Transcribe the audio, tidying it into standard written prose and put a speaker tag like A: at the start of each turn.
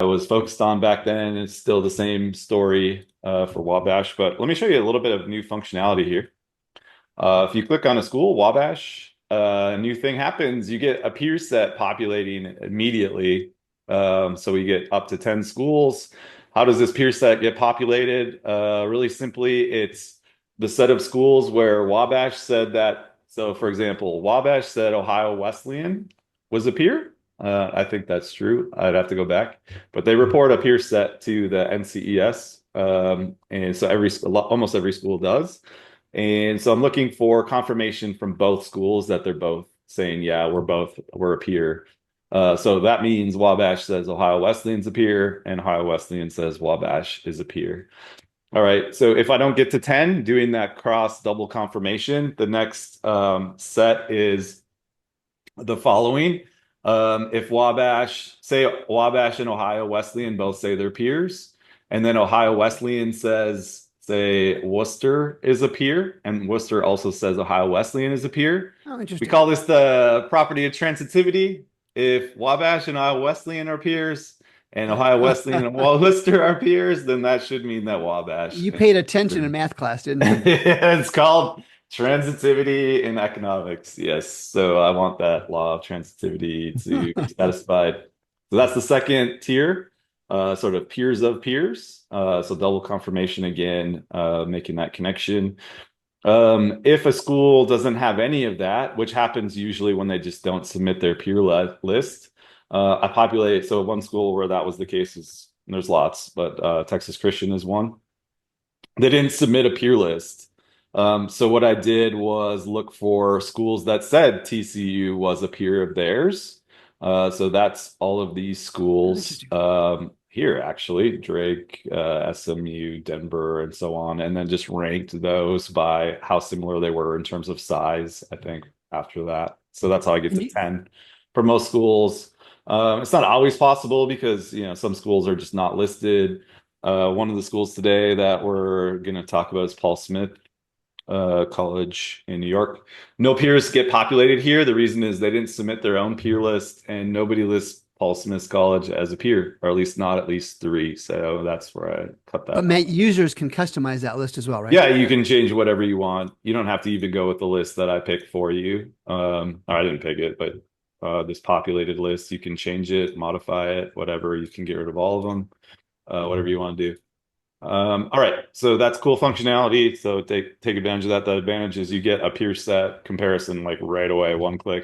A: I was focused on back then. It's still the same story for Wabash, but let me show you a little bit of new functionality here. If you click on a school, Wabash, a new thing happens. You get a peer set populating immediately. So we get up to 10 schools. How does this peer set get populated? Really simply, it's the set of schools where Wabash said that. So, for example, Wabash said Ohio Wesleyan was a peer. I think that's true. I'd have to go back, but they report a peer set to the NCES, and so almost every school does. And so I'm looking for confirmation from both schools that they're both saying, yeah, we're a peer. So that means Wabash says Ohio Wesleyan's a peer, and Ohio Wesleyan says Wabash is a peer. All right. So if I don't get to 10, doing that cross double confirmation, the next set is the following. If say Wabash and Ohio Wesleyan both say they're peers, and then Ohio Wesleyan says, say, Worcester is a peer, and Worcester also says Ohio Wesleyan is a peer.
B: Oh,
A: We
B: interesting.
A: call this the property of transitivity. If Wabash and Ohio Wesleyan are peers, and Ohio Wesleyan and Worcester are peers, then that should mean that Wabash.
B: You paid attention in math class, didn't you?
A: It's called transitivity in economics. Yes. So I want that law of transitivity to be satisfied. So that's the second tier, sort of peers of peers. So double confirmation again, making that connection. If a school doesn't have any of that, which happens usually when they just don't submit their peer list, I populate. So one school where that was the case is there's lots, but Texas Christian is one. They didn't submit a peer list. So what I did was look for schools that said TCU was a peer of theirs. So that's all of these
B: Oh,
A: schools
B: interesting.
A: here, actually, Drake, SMU, Denver, and so on, and then just ranked those by how similar they were in terms of size, I think, after that. So that's how I get
B: And
A: to 10 for most schools. It's not always possible because, some schools are just not listed. One of the schools today that we're going to talk about is Paul Smith College in New York. No peers get populated here. The reason is they didn't submit their own peer list, and nobody lists Paul Smith College as a peer, or at least three. So that's where I cut
B: but
A: that out.
B: users can customize that list as well, right?
A: Yeah, you can change whatever you want. You don't have to even go with the list that I picked for you. Or I didn't pick it, but this populated list, you can change it, modify it, whatever. You can get rid of all of them, whatever you want to do. All right, so that's cool functionality. So take advantage of that. The advantage is you get a peer set comparison like right away, one click.